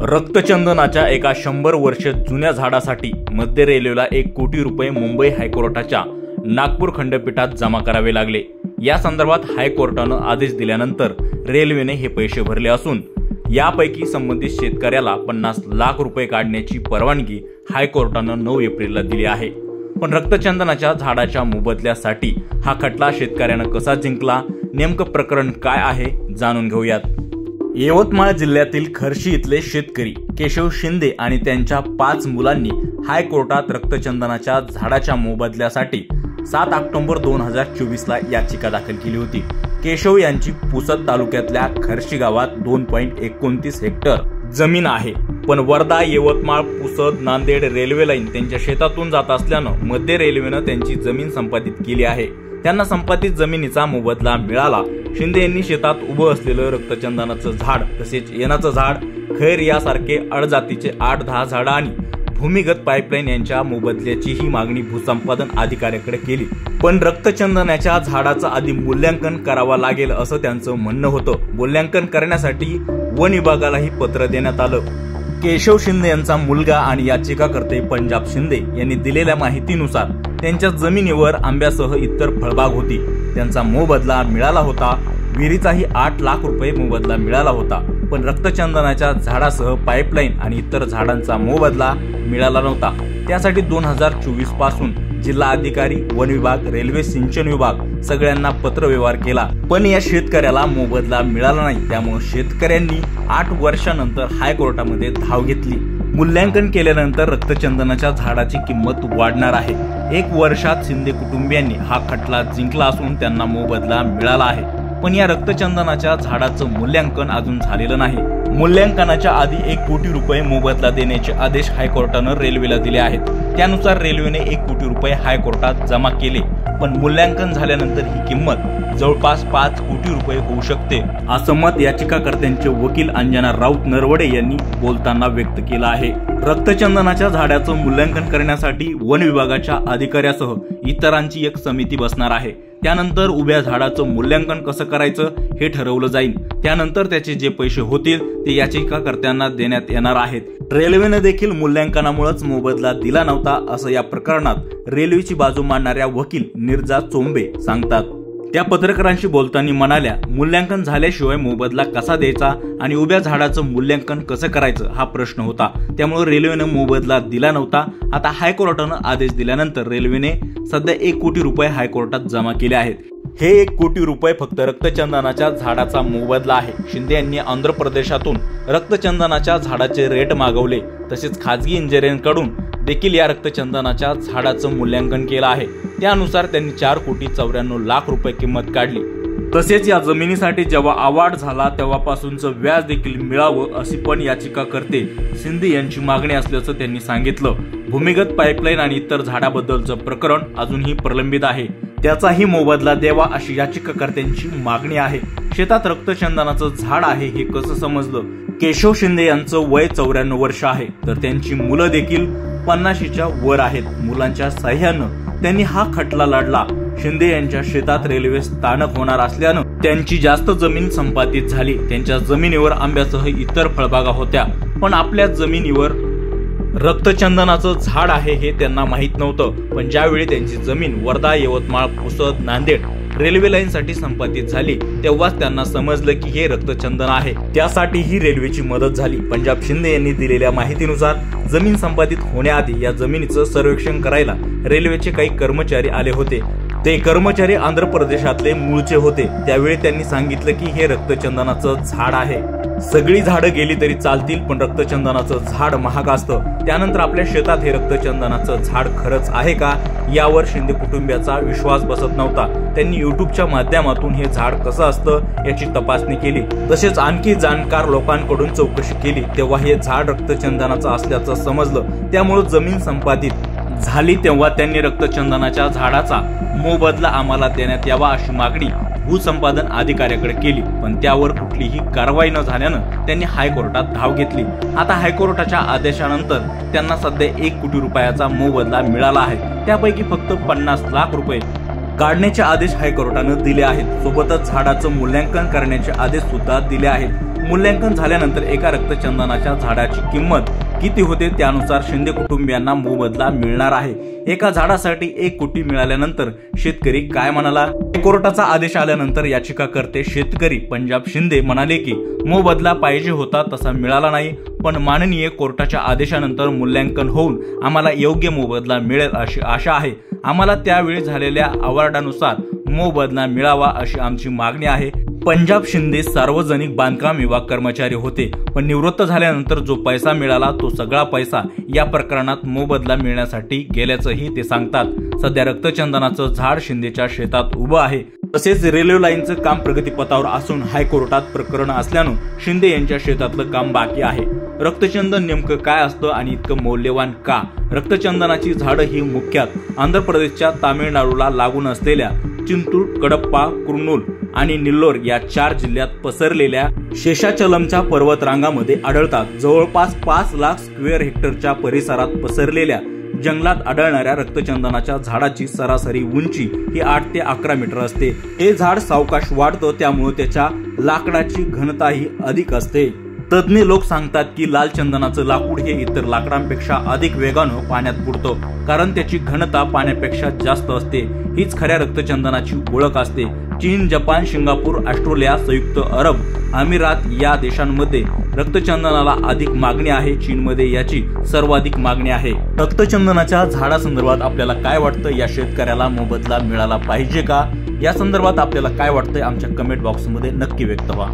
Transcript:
रक्तचंदनाच्या एका 100 वर्ष जुन्या झाडासाठी मध्य रेल्वेला 1 कोटी रुपये मुंबई हायकोर्टाच्या नागपूर खंडपीठात जमा करावे लागले। या संदर्भात हायकोर्टाने आदेश दिल्यानंतर रेल्वेने हे पैसे भरले असून यापैकी संबंधित शेतकऱ्याला 50 लाख रुपये काढण्याची परवानगी हायकोर्टाने 9 एप्रिलला दिली आहे। पण रक्तचंदनाच्या झाडाच्या मोबदल्यासाठी हा खटला शेतकऱ्याने कसा जिंकला, नेमकं प्रकरण काय आहे जाणून घेऊयात। यवतमाळ जिल्ह्यातील खर्शी इथले शेतकरी केशव शिंदे आणि त्यांच्या 5 मुलांनी हायकोर्टात रक्तचंदनाच्या झाडाच्या मोबदल्यासाठी 7 ऑक्टोबर 2024 ला याचिका दाखल केली होती। केशव यांची पुसद तालुक्यातल्या खर्शी गावात 2.29 हेक्टर जमीन आहे, पण वर्धा, यवतमाळ, पुसद, नांदेड रेल्वे लाईन त्यांच्या शेतातून जात असल्यानं मध्य रेल्वेनं त्यांची जमीन संपादित केली आहे। त्यांना संपादित जमिनीचा मोबदला मिळाला। शिंदे यांनी शेतात उभं असलेलं रक्तचंदनाचं झाड, तसेच येनाचं झाड, खैर यासारखे अडजातीचे 8-10 झाडं आणि भूमिगत पाईपलाईन यांच्या मोबदल्याचीही मागणी भूसंपादन अधिकाऱ्याकडे केली। पण रक्तचंदनाच्या झाडाचं आधी मूल्यांकन करावं लागेल असं त्यांचं म्हणणं होतं। मूल्यांकन करण्यासाठी वन विभागालाही पत्र देण्यात आलं। केशव शिंदे यांचा मुलगा आणि याचिकाकर्ते पंजाब शिंदे यांनी दिलेल्या माहितीनुसार त्यांच्या जमिनीवर आंब्यासह इतर फळबाग होती, त्यांचा मोबदला मिळाला होता। विहिरीचाही 8 लाख रुपये मोबदला मिळाला होता, पण रक्तचंदनाच्या झाडासह पाईपलाईन आणि इतर झाडांचा मोबदला मिळाला नव्हता। त्यासाठी 2024 पासून जिल्हा अधिकारी, वन विभाग, रेल्वे सिंचन विभाग सगळ्यांना पत्रव्यवहार केला, पण या शेतकऱ्याला मोबदला मिळाला नाही। त्यामुळे शेतकऱ्यांनी 8 वर्षानंतर हायकोर्टामध्ये धाव घेतली। मूल्यांकन केल्यानंतर रक्तचंदनाच्या झाडाची किंमत वाढणार आहे। 1 वर्षात शिंदे कुटुंबियांनी हा खटला जिंकला असून त्यांना मोबदला मिळाला आहे। पण या रक्तचंदनाच्या झाडाचं मूल्यांकन अजून झालेलं नाही। मूल्यांकनाच्या आधी 1 कोटी रुपये मोबदला देण्याचे आदेश हायकोर्टाने रेल्वेला दिले आहेत। त्यानुसार रेल्वेने 1 कोटी रुपये हायकोर्टात जमा केले, पण मूल्यांकन झाल्यानंतर ही किंमत जवळपास 5 कोटी रुपये होऊ शकते, असं मत याचिकाकर्त्यांचे वकील अंजना राऊत नरवडे यांनी बोलताना व्यक्त केलं आहे। रक्तचंदनाच्या झाडाचं मूल्यांकन करण्यासाठी वन विभागाच्या अधिकाऱ्यासह इतरांची एक समिती बसणार आहे। त्यानंतर उभ्या झाडाचं मूल्यांकन कसं करायचं हे ठरवलं जाईल। त्यानंतर त्याचे जे पैसे होतील ते याचिकाकर्त्यांना देण्यात येणार आहेत। रेल्वेने देखील मूल्यांकनामुळेच मोबदला दिला नव्हता असं या प्रकरणात रेल्वेची बाजू मांडणाऱ्या वकील नीरजा चोंबे सांगतात। त्या पत्रकारांशी बोलताना म्हणाल्या, मूल्यांकन झाल्याशिवाय मोबदला कसा द्यायचा आणि उभ्या झाडाचं मूल्यांकन कसं करायचं हा प्रश्न होता। त्यामुळे रेल्वेने मोबदला दिला नव्हता। आता हायकोर्टाने आदेश दिल्यानंतर रेल्वेने सध्या 1 कोटी रुपये हायकोर्टात जमा केले आहेत। हे 1 कोटी रुपये फक्त रक्तचंदनाच्या झाडाचा मोबदला आहे। शिंदे यांनी आंध्र प्रदेशातून रक्तचंदनाच्या झाडाचे रेट मागवले, तसेच खाजगी इंजिनिअरांकडून देखील या रक्तचंदनाच्या झाडाचं मूल्यांकन केलं आहे। त्यानुसार त्यांनी 4,94,00,000 रुपये किंमत काढली। तसेच या जमिनीसाठी जेव्हा अवार्ड झाला तेव्हापासूनचं व्याज देखील मिळावं अशी पण याचिकाकर्ते शिंदे यांची मागणी असल्याचं त्यांनी सांगितलं। भूमिगत पाईपलाईन आणि इतर झाडाबद्दलचं प्रकरण अजूनही प्रलंबित आहे, त्याचाही मोबदला द्यावा अशी याचिकाकर्त्यांची मागणी आहे। शेतात रक्तचंदनाचं झाड आहे हे कसं समजलं? केशव शिंदे यांचं वय 94 वर्ष आहे, तर त्यांची मुलं देखील 50च्या वर आहेत। मुलांच्या सहाय्यानं त्यांनी हा खटला लढला। शिंदे यांच्या शेतात रेल्वे स्थानक होणार असल्यानं त्यांची जास्त जमीन संपादित झाली। त्यांच्या जमिनीवर आंब्यासह इतर फळबागा होत्या, पण आपल्या जमिनीवर रक्तचंदनाचं झाड आहे हे त्यांना माहित नव्हतं। पण ज्यावेळी त्यांची जमीन वर्धा, यवतमाळ, पुसद, नांदेड रेल्वे लाईन साठी संपादित झाली तेव्हाच त्यांना समजलं की हे रक्तचंदन आहे। त्यासाठी ही रेल्वेची मदत झाली। पंजाब शिंदे यांनी दिलेल्या माहितीनुसार जमीन संपादित होण्याआधी या जमिनीचं सर्वेक्षण करायला रेल्वेचे काही कर्मचारी आले होते। ते कर्मचारी आंध्र प्रदेशातले मूळचे होते। त्यावेळी त्यांनी सांगितलं की हे रक्तचंदनाचं झाड आहे। सगळी झाडं गेली तरी चालतील, पण रक्तचंदनाचं झाड महाग असतं। त्यानंतर आपल्या शेतात हे रक्तचंदनाचं झाड खरंच आहे का यावर शिंदे कुटुंबियाचा विश्वास बसत नव्हता। त्यांनी युट्यूबच्या माध्यमातून हे झाड कसं असतं याची तपासणी केली, तसेच आणखी जाणकार लोकांकडून चौकशी केली, तेव्हा हे झाड रक्तचंदनाचं असल्याचं समजलं। त्यामुळे जमीन संपादित झाली तेव्हा त्यांनी रक्तचंदनाच्या झाडाचा मोबदला आम्हाला देण्यात यावा अशी मागणी भूसंपादन अधिकाऱ्याकडे केली, पण त्यावर कुठलीही कारवाई न झाल्यानं त्यांनी हायकोर्टात धाव घेतली। आता हायकोर्टाच्या आदेशानंतर त्यांना सध्या 1 कोटी रुपयाचा मोबदला मिळाला आहे। त्यापैकी फक्त 50 लाख रुपये काढण्याचे आदेश हायकोर्टाने दिले आहेत। सोबतच झाडाचं मूल्यांकन करण्याचे आदेश सुद्धा दिले आहेत। मूल्यांकन झाल्यानंतर एका रक्तचंदनाच्या झाडाची किंमत किती होते त्यानुसार शिंदे कुटुंबियांना मोबदला मिळणार आहे। एका झाडासाठी 1 कोटी मिळाल्यानंतर शेतकरी काय म्हणाला? कोर्टाचा आदेश आल्यानंतर याचिकाकर्ते शेतकरी पंजाब शिंदे म्हणाले की मोबदला पाहिजे होता तसा मिळाला नाही, पण माननीय कोर्टाच्या आदेशानंतर मूल्यांकन होऊन आम्हाला योग्य मोबदला मिळेल अशी आशा आहे। आम्हाला त्यावेळी झालेल्या अवॉर्डानुसार मोबदला मिळावा अशी आमची मागणी आहे। पंजाब शिंदे सार्वजनिक बांधकाम विभाग कर्मचारी होते, पण निवृत्त झाल्यानंतर जो पैसा मिळाला तो सगळा पैसा या प्रकरणात मोबदला मिळण्यासाठी गेल्याचंही ते सांगतात। सध्या रक्तचंदनाचं झाड शिंदेच्या शेतात उभं आहे। तसेच रेल्वे लाईनचं काम प्रगतीपथावर असून हायकोर्टात प्रकरण असल्यानं शिंदे यांच्या शेतातलं काम बाकी आहे। रक्तचंदन नेमकं काय असतं आणि इतकं मौल्यवान का? रक्तचंदनाची झाडं ही मुख्यतः आंध्र प्रदेशच्या तामिळनाडूला लागून असलेल्या चिंतूर, कडप्पा, कुर्नूल आणि निल्लोर या 4 जिल्ह्यात पसरलेल्या शेषाचलमच्या पर्वतरांगामध्ये आढळतात। जवळपास 5 लाख स्क्वेअर हेक्टरच्या परिसरात पसरलेल्या जंगलात आढळणाऱ्या रक्तचंदनाच्या झाडाची सरासरी उंची ही 8 ते 11 मीटर असते। हे झाड सावकाश वाढतं, त्यामुळे त्याच्या लाकडाची घनताही अधिक असते। तज्ञ लोक सांगतात की लाल चंदनाचं लाकूड हे इतर लाकडांपेक्षा अधिक वेगानं पाण्यात बुडतं, कारण त्याची घनता पाण्यापेक्षा जास्त असते। हीच खऱ्या रक्तचंदनाची ओळख असते। चीन, जपान, सिंगापूर, ऑस्ट्रेलिया, संयुक्त अरब अमिरात या देशांमध्ये रक्तचंदनाला अधिक मागणी आहे। चीनमध्ये याची सर्वाधिक मागणी आहे। रक्तचंदनाच्या झाडासंदर्भात आपल्याला काय वाटतं? या शेतकऱ्याला मोबदला मिळाला पाहिजे का? या संदर्भात आपल्याला काय वाटतंय? आमच्या कमेंट बॉक्समध्ये नक्की व्यक्त व्हा।